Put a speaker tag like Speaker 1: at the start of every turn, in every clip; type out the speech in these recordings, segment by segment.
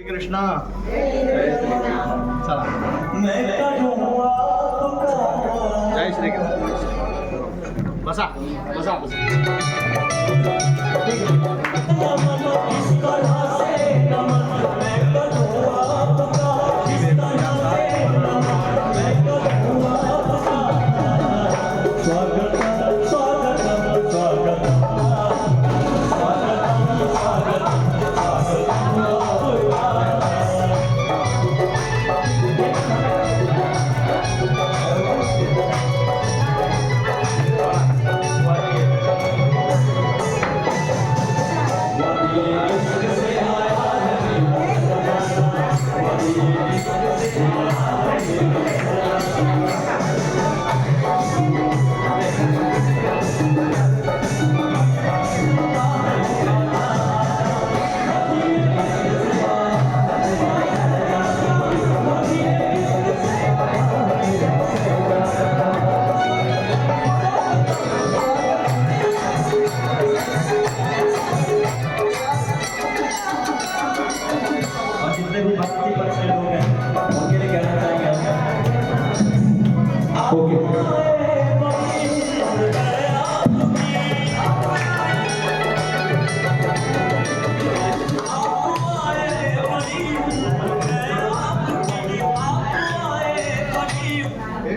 Speaker 1: कृष्ण. चला. जय श्री कृष्ण. बसा बसा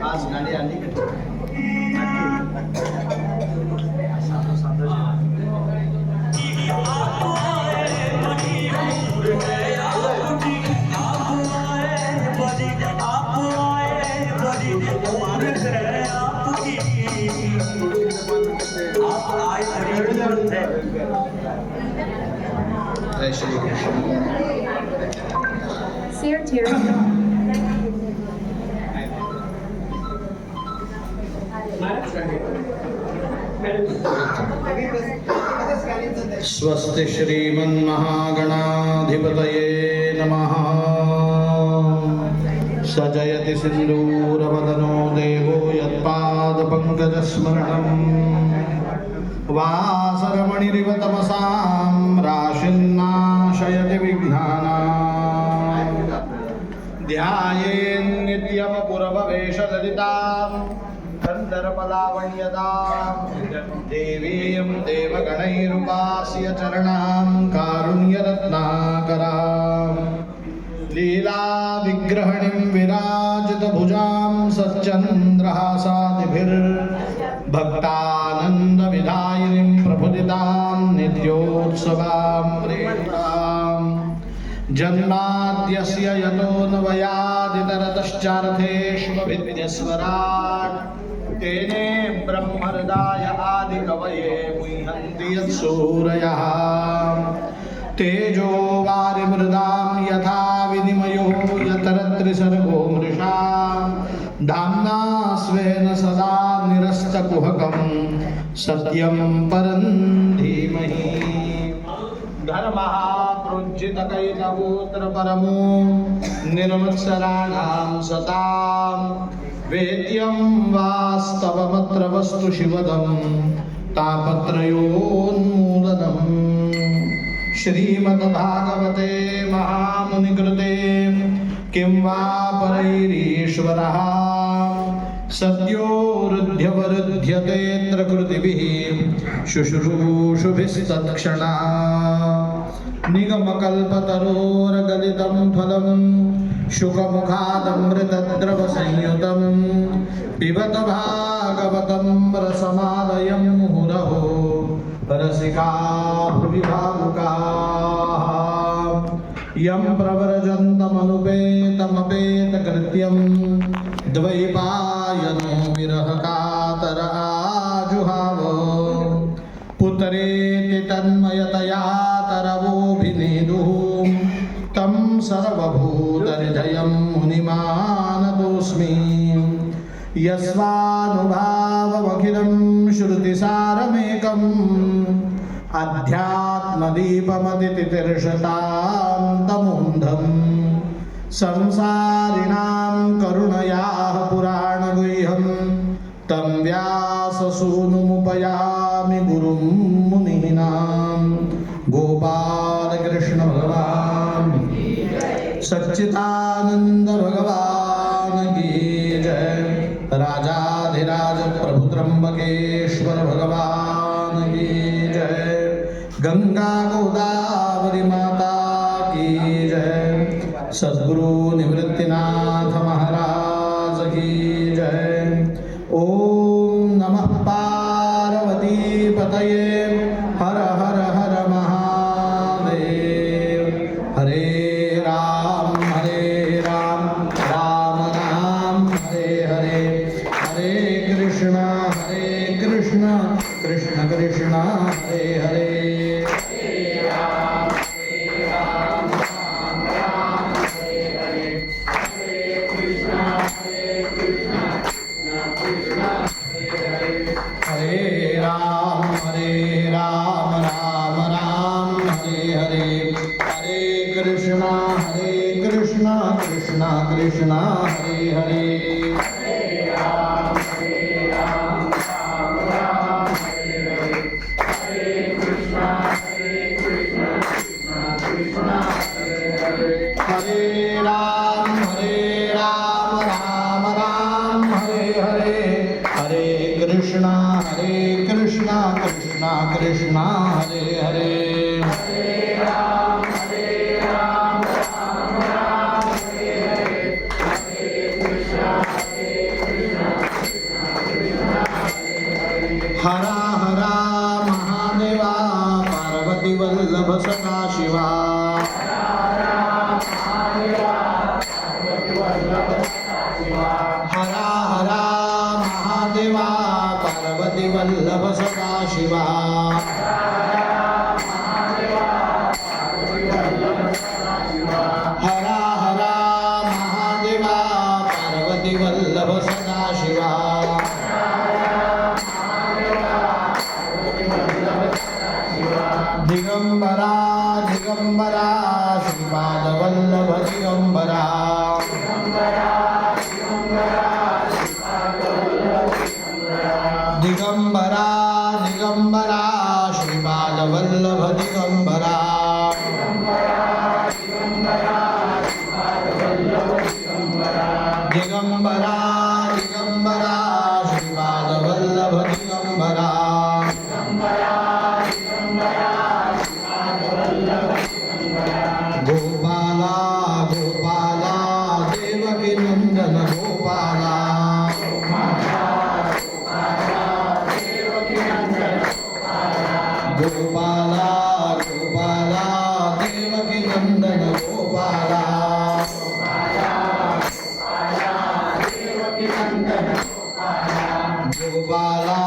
Speaker 1: आज गाडी आली का? जय श्री कृष्ण.
Speaker 2: Sir Terry.
Speaker 1: स्वस्ति श्रीमन्महागणाधिपतये नमः. सजयति सिन्दूरवदनो देवो यत्पादपङ्कजस्मरणम् वासरमणिरिव तमसां राशिन्नाशयति विघ्नानाम्. ध्यायेन्नित्यमपुरभवेशललितां गन्धर्वलावण्यदां देवीं देवगणैरुपास्य चरणां कारुण्यरत्नाकरां. लीलाविग्रहणीं विराजितभुजां सच्चन्द्रहासादिभिर्भक्तानन्दविधायिनीं प्रफुल्लितां नित्योत्सवां प्रेरितां. जन्माद्यस्य यतोऽन्वयादितरतश्चार्थेष्वभिद्यस्वराट् तेने ब्रह्महृदाय आदिकवये मुह्यन्ति यत्सूरयः. तेजो वारिमृदां यथा विनिमयो यतरत्रिसर्गो मृषा. धाम्ना स्वेन सदा निरस्तकुहकं सत्यं परं धीमहि. धर्मः प्रोज्झितकैतवोऽत्र परमो निर्मत्सराणां सतां. वेद्यं वास्तवमत्र वस्तु शिवदं तापत्रयोन्मूलनम्. श्रीमद्भागवते महामुनिकृते किं वा परैरीश्वरः सद्यो हृद्यवरुध्यतेऽत्र कृतिभिः शुश्रूषुभिस्तत्क्षणा. निगमकल्पतरोर्गलितं फलं शुकमुखादमृतद्रवसंयुतं पिबत भागवतं रसमालयं मुहुरहो रसिका भुवि भावुकाः. यं प्रव्रजन्तमनुपेतमपेतकृत्यं द्वैपायनो विरहकातर आजुहाव. पुत्रेति तन्मयतया तरवोऽभिनेदुः तं सर्वभूतहृदयं मुनिमानतोऽस्मि. यस्वानुभावमखिलं श्रुतिसारमेकम् अध्यात्मदीपमतितितिर्षतां तमोन्धम्. संसारिणां करुणयाः पुराणगुह्यं तं व्याससूनुमुपयामि गुरुं मुनीनां. गोपालकृष्ण भगवान् सच्चिदानंद भगवान की जय। राजाधिराज प्रभु त्र्यंबकेश्वर भगवान की जय। गंगा गोदावरी माता की जय। सद्गुरु निवृत्तिनाथ महाराज की जय। ओम नमः पार्वती पतये हर हर हर महादेव। हरे राम राम राम हरे हरे, हरे कृष्ण कृष्ण कृष्ण हरे हरे। हरे राम राम राम हरे हरे, हरे कृष्ण कृष्ण कृष्ण हरे हरे। हरे राम राम राम हरे हरे, हरे कृष्ण कृष्ण कृष्ण हरे हरे। हरा हरा महादेवा पार्वती वल्लभ सदाशिवा। हरा हरा महादेवा पार्वती वल्लभ सदाशिवा। हरा हरा महादेवा पार्वती वल्लभ सदाशिवा। दिगंबरा दिगंबरा श्रीपाद वल्लभ दिगंबरा। दिगंबरा दिगंबरा श्रीपाद वल्लभ दिगंबरा। दिगंबरा दिगंबरा श्रीपाद वल्लभ दिगंबरा। गोपाला गोपाला देवकी नंदन गोपाला। गोपाला गोपाला देवकी नंदन गोपाला। गोपाला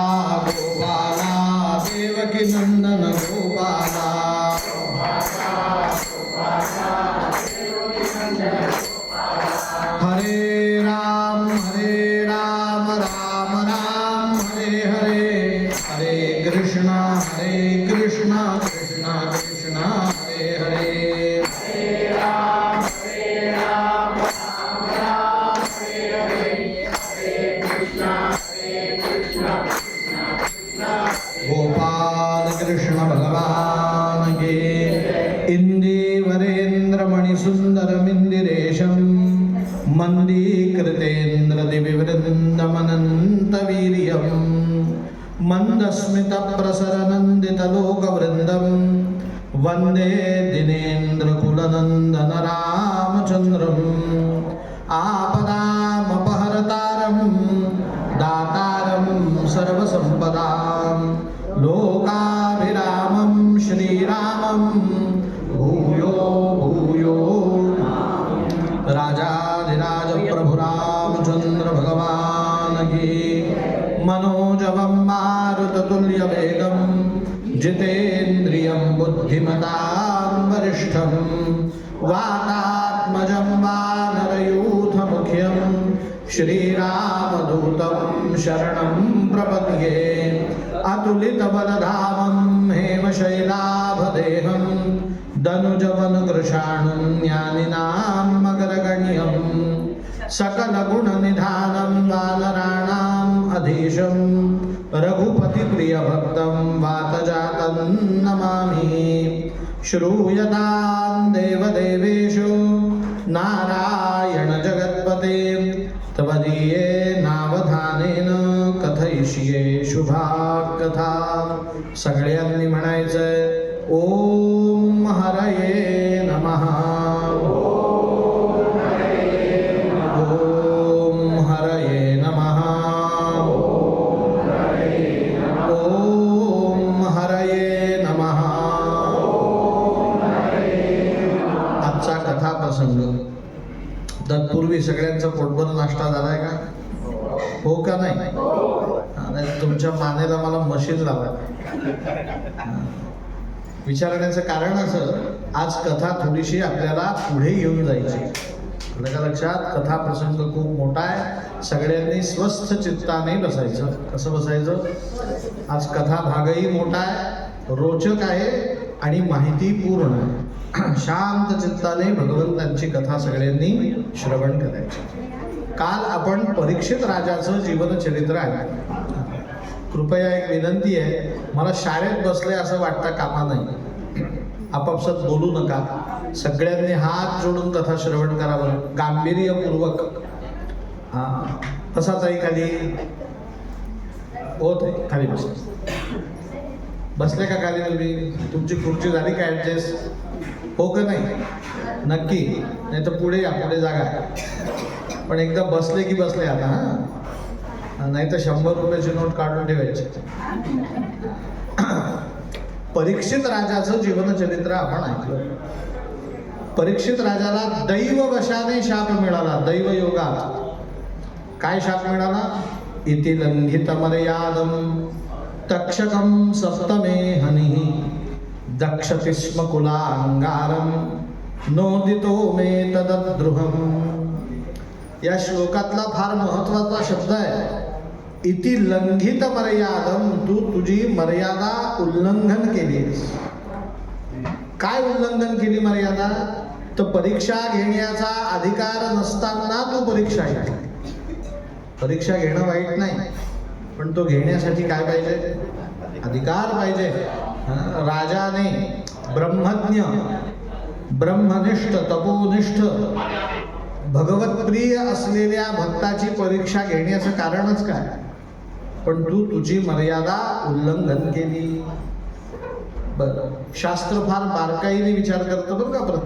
Speaker 1: गोपाला देवकी नंदन गोपाला। हरे राम राम राम हरे हरे, हरे कृष्ण कृष्ण कृष्ण हरे हरे। गोपाल कृष्ण भगवान के। इंदीवरेन्द्र मणिसुंदरमिंदिरेशम मन्दीकृतेन्द्र दिव्यवृन्दमनन्तवीर्यं मन्दस्मितप्रसरनन्दितलोकवृन्दं वन्दे दिनेन्द्रकुलनन्दन रामचन्द्रम्। आपदामपहर्तारं दातारं सर्वसम्पदां लोकाभिरामं श्रीरामं भूयो भूयो। राजाधिराज प्रभु रामचंद्र भगवान की। मनोजवं मारुततुल्यवेगं जितेन्द्रियं बुद्धिमतां वरिष्ठं वातात्मजं वानरयूथमुख्यं श्रीरामदूतं शरणं प्रपद्ये। अतुलितबलधामं हेमशैलाभदेहं दनुजवनुकृशाणुं ज्ञानिनां मकरगण्यं सकलगुणनिधानं वानराणाम् अधीशं रघुपतिप्रियभक्तं वातजातं नमामि। श्रूयतां देवदेवेषु नारायण जगत्पते तवदीये नावधानेन कथयिष्ये शुभा कथा. सगळ्यांनी म्हणायचंय ओम हरये नमः. ओम हरये नमः. ओम हरये नमः. आजचा कथा प्रसंग. तत्पूर्वी सगळ्यांचा पोटभर नाश्ता झालाय का? हो का नाही? नाही तुमच्या मानेला मला मशीन लावा. विचारण्याचं कारण असं, आज कथा थोडीशी आपल्याला पुढे घेऊन जायची. आलं का लक्षात? कथा प्रसंग खूप मोठा आहे. सगळ्यांनी स्वस्थ चित्ताने बसायचं. कसं बसायचं? आज कथा भागही मोठा आहे, रोचक आहे आणि माहिती पूर्ण आहे. शांत चित्ताने भगवंतांची कथा सगळ्यांनी श्रवण करायची. काल आपण परीक्षित राजाचं जीवनचरित्र आहे. कृपया एक विनंती आहे, मला शाळेत बसले असं वाटता कामा नाही. आपापसात बोलू नका. सगळ्यांनी हात जोडून कथा श्रवण करावं गांभीर्यपूर्वक. हां कसा ताई खाली होत आहे? खाली बस. बसले का खाली तुम्ही? तुमची खुर्ची झाली का ॲडजस्ट? हो का नाही? नक्की. नाही तर पुढे या, पुढे जागा आहे. पण एकदा बसले की बसले आता. हां नाही तर 100 रुपयाची नोट काढून ठेवायची. परीक्षित राजाचं जीवनचरित्र आपण ऐकलं. परीक्षित राजाला दैववशाने शाप मिळाला. दैवयोगात काय शाप मिळाला? इति लंघित मर्यादम तक्षकम सप्तमे हनिः दक्षति स्म कुलांगारम नोदितो मे तदद्रुहम. या श्लोकातला फार महत्वाचा शब्द आहे इति लंघित मर्यादम. तू तुझी मर्यादा उल्लंघन केलीस. काय उल्लंघन केली मर्यादा? तर परीक्षा घेण्याचा अधिकार नसताना तू परीक्षा घे. परीक्षा घेणं वाईट नाही, पण तो घेण्यासाठी काय पाहिजे? अधिकार पाहिजे. राजाने ब्रह्मज्ञ, ब्रह्मनिष्ठ, तपोनिष्ठ, भगवतप्रिय असलेल्या भक्ताची परीक्षा घेण्याचं कारणच काय? पण तू तुझी मर्यादा उल्लंघन केली. बरं, शास्त्र फार बारकाईने विचार करतं बरं का.